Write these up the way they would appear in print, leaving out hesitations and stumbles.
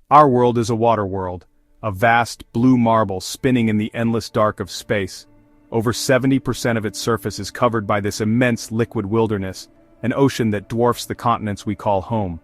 Our world is a water world, a vast blue marble spinning in the endless dark of space. Over 70% of its surface is covered by this immense liquid wilderness, an ocean that dwarfs the continents we call home.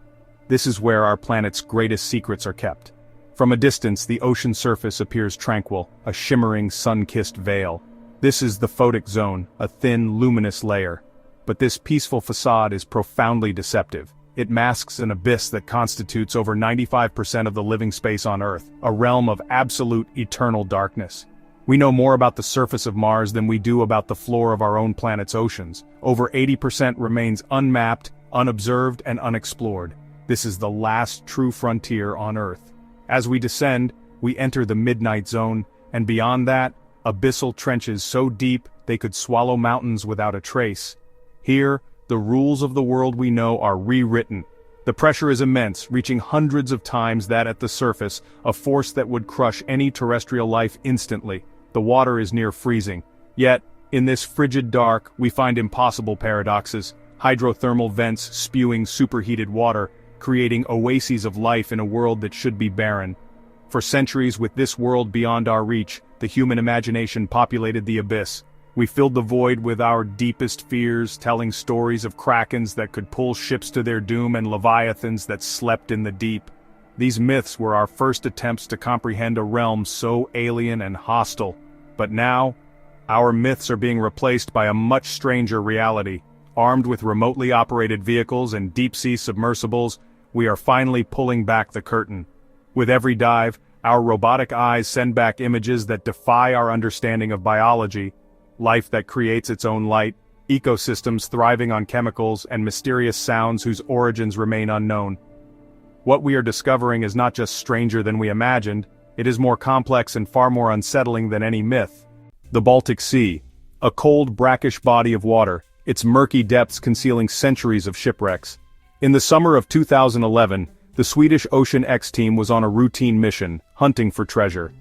This is where our planet's greatest secrets are kept. From a distance, the ocean surface appears tranquil, a shimmering, sun-kissed veil. This is the photic zone, a thin, luminous layer. But this peaceful facade is profoundly deceptive. It masks an abyss that constitutes over 95% of the living space on Earth, a realm of absolute, eternal darkness. We know more about the surface of Mars than we do about the floor of our own planet's oceans. Over 80% remains unmapped, unobserved, and unexplored. This is the last true frontier on Earth. As we descend, we enter the midnight zone, and beyond that, abyssal trenches so deep they could swallow mountains without a trace. Here, the rules of the world we know are rewritten. The pressure is immense, reaching hundreds of times that at the surface, a force that would crush any terrestrial life instantly. The water is near freezing. Yet, in this frigid dark, we find impossible paradoxes. Hydrothermal vents spewing superheated water, creating oases of life in a world that should be barren. For centuries, with this world beyond our reach, the human imagination populated the abyss. We filled the void with our deepest fears, telling stories of krakens that could pull ships to their doom and leviathans that slept in the deep. These myths were our first attempts to comprehend a realm so alien and hostile. But now, our myths are being replaced by a much stranger reality. Armed with remotely operated vehicles and deep-sea submersibles, we are finally pulling back the curtain. With every dive, our robotic eyes send back images that defy our understanding of biology. Life that creates its own light, ecosystems thriving on chemicals, and mysterious sounds whose origins remain unknown. What we are discovering is not just stranger than we imagined, it is more complex and far more unsettling than any myth. The Baltic Sea, a cold, brackish body of water, its murky depths concealing centuries of shipwrecks. In the summer of 2011, the Swedish Ocean X team was on a routine mission, hunting for treasure.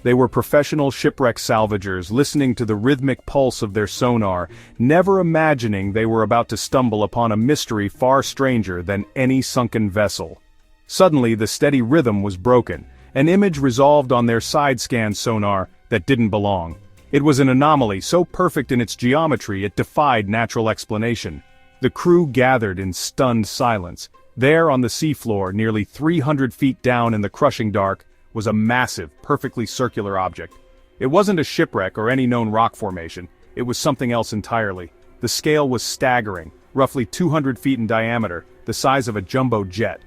They were professional shipwreck salvagers, listening to the rhythmic pulse of their sonar, never imagining they were about to stumble upon a mystery far stranger than any sunken vessel. Suddenly, the steady rhythm was broken, an image resolved on their side-scan sonar that didn't belong. It was an anomaly so perfect in its geometry it defied natural explanation. The crew gathered in stunned silence. There on the seafloor, nearly 300 feet down in the crushing dark, was a massive, perfectly circular object. It wasn't a shipwreck or any known rock formation, it was something else entirely. The scale was staggering, roughly 200 feet in diameter, the size of a jumbo jet.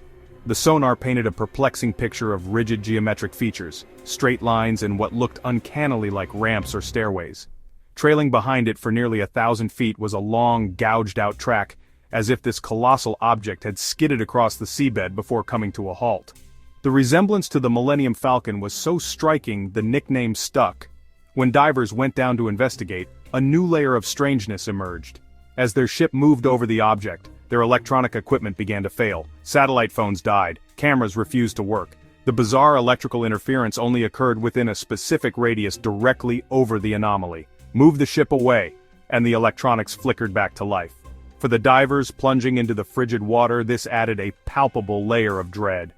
The sonar painted a perplexing picture of rigid geometric features, straight lines and what looked uncannily like ramps or stairways. Trailing behind it for nearly 1,000 feet was a long, gouged-out track, as if this colossal object had skidded across the seabed before coming to a halt. The resemblance to the Millennium Falcon was so striking the nickname stuck. When divers went down to investigate, a new layer of strangeness emerged. As their ship moved over the object, their electronic equipment began to fail. Satellite phones died, cameras refused to work. The bizarre electrical interference only occurred within a specific radius directly over the anomaly. Move the ship away, and the electronics flickered back to life. For the divers plunging into the frigid water, this added a palpable layer of dread.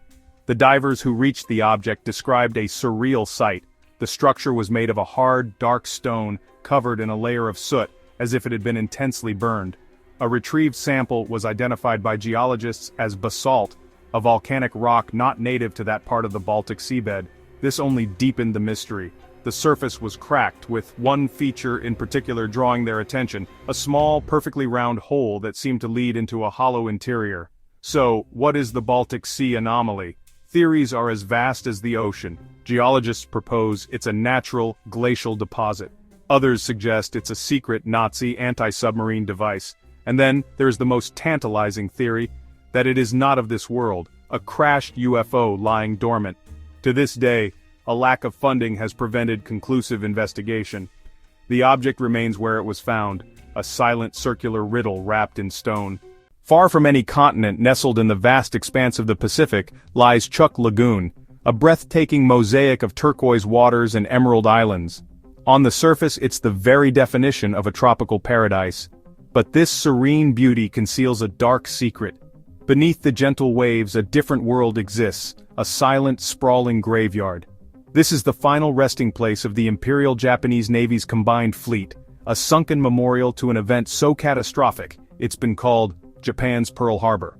The divers who reached the object described a surreal sight. The structure was made of a hard, dark stone, covered in a layer of soot, as if it had been intensely burned. A retrieved sample was identified by geologists as basalt, a volcanic rock not native to that part of the Baltic seabed. This only deepened the mystery. The surface was cracked, with one feature in particular drawing their attention, a small, perfectly round hole that seemed to lead into a hollow interior. So, what is the Baltic Sea anomaly? Theories are as vast as the ocean. Geologists propose it's a natural, glacial deposit. Others suggest it's a secret Nazi anti-submarine device. And then, there's the most tantalizing theory, that it is not of this world, a crashed UFO lying dormant. To this day, a lack of funding has prevented conclusive investigation. The object remains where it was found, a silent circular riddle wrapped in stone. Far from any continent, nestled in the vast expanse of the Pacific, lies Chuck Lagoon, a breathtaking mosaic of turquoise waters and emerald islands. On the surface, it's the very definition of a tropical paradise. But this serene beauty conceals a dark secret. Beneath the gentle waves, a different world exists, a silent, sprawling graveyard. This is the final resting place of the Imperial Japanese Navy's combined fleet, a sunken memorial to an event so catastrophic, it's been called Japan's Pearl Harbor.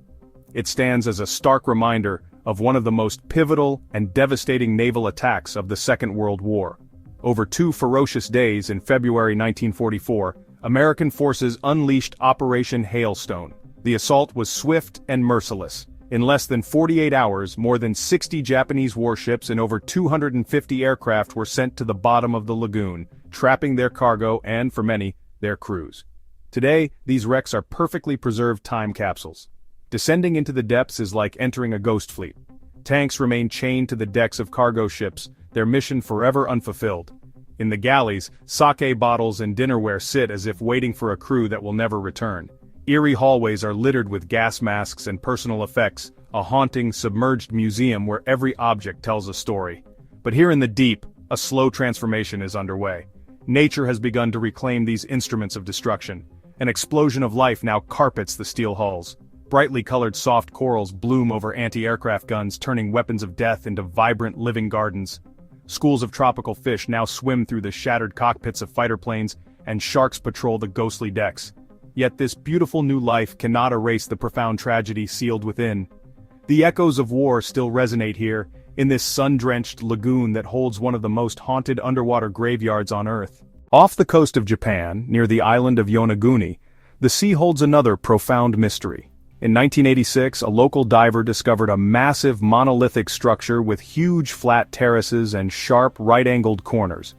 It stands as a stark reminder of one of the most pivotal and devastating naval attacks of the Second World War. Over 2 ferocious days in February 1944, American forces unleashed Operation Hailstone. The assault was swift and merciless. In less than 48 hours, more than 60 Japanese warships and over 250 aircraft were sent to the bottom of the lagoon, trapping their cargo and, for many, their crews. Today, these wrecks are perfectly preserved time capsules. Descending into the depths is like entering a ghost fleet. Tanks remain chained to the decks of cargo ships, their mission forever unfulfilled. In the galleys, sake bottles and dinnerware sit as if waiting for a crew that will never return. Eerie hallways are littered with gas masks and personal effects, a haunting, submerged museum where every object tells a story. But here in the deep, a slow transformation is underway. Nature has begun to reclaim these instruments of destruction. An explosion of life now carpets the steel hulls. Brightly colored soft corals bloom over anti-aircraft guns, turning weapons of death into vibrant living gardens. Schools of tropical fish now swim through the shattered cockpits of fighter planes, and sharks patrol the ghostly decks. Yet this beautiful new life cannot erase the profound tragedy sealed within. The echoes of war still resonate here, in this sun-drenched lagoon that holds one of the most haunted underwater graveyards on Earth. Off the coast of Japan, near the island of Yonaguni, the sea holds another profound mystery. In 1986, a local diver discovered a massive monolithic structure with huge flat terraces and sharp right-angled corners.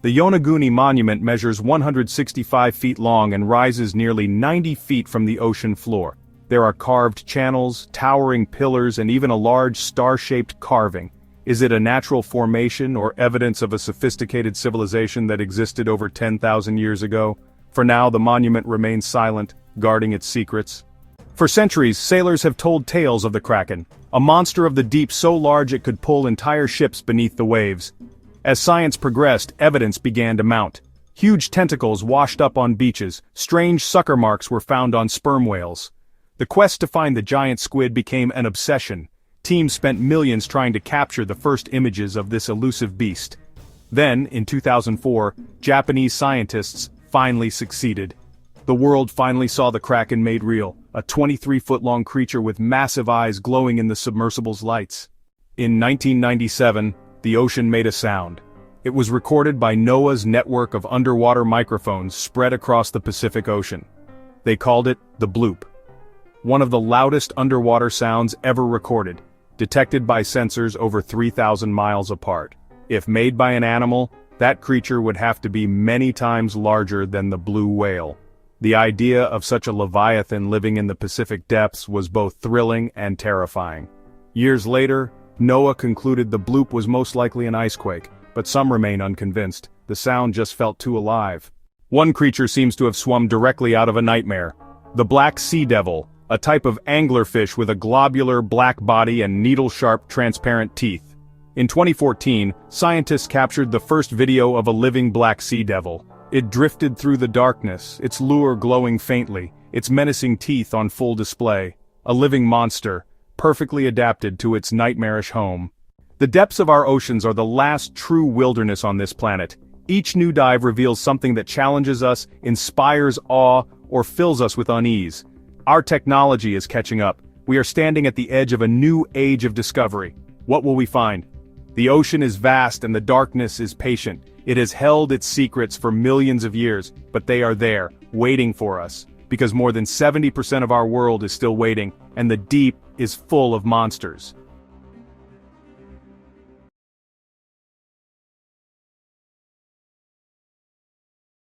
The Yonaguni Monument measures 165 feet long and rises nearly 90 feet from the ocean floor. There are carved channels, towering pillars, and even a large star-shaped carving. Is it a natural formation or evidence of a sophisticated civilization that existed over 10,000 years ago? For now, the monument remains silent, guarding its secrets. For centuries, sailors have told tales of the Kraken, a monster of the deep so large it could pull entire ships beneath the waves. As science progressed, evidence began to mount. Huge tentacles washed up on beaches, strange sucker marks were found on sperm whales. The quest to find the giant squid became an obsession. Teams spent millions trying to capture the first images of this elusive beast. Then, in 2004, Japanese scientists finally succeeded. The world finally saw the Kraken made real, a 23-foot-long creature with massive eyes glowing in the submersible's lights. In 1997, the ocean made a sound. It was recorded by NOAA's network of underwater microphones spread across the Pacific Ocean. They called it the bloop. One of the loudest underwater sounds ever recorded, detected by sensors over 3,000 miles apart. If made by an animal, that creature would have to be many times larger than the blue whale. The idea of such a leviathan living in the Pacific depths was both thrilling and terrifying. Years later, NOAA concluded the bloop was most likely an icequake, but some remain unconvinced. The sound just felt too alive. One creature seems to have swum directly out of a nightmare. The black sea devil, a type of anglerfish with a globular black body and needle-sharp transparent teeth. In 2014, scientists captured the first video of a living black sea devil. It drifted through the darkness, its lure glowing faintly, its menacing teeth on full display. A living monster, perfectly adapted to its nightmarish home. The depths of our oceans are the last true wilderness on this planet. Each new dive reveals something that challenges us, inspires awe, or fills us with unease. Our technology is catching up. We are standing at the edge of a new age of discovery. What will we find? The ocean is vast and the darkness is patient. It has held its secrets for millions of years, but they are there, waiting for us. Because more than 70% of our world is still waiting, and the deep is full of monsters.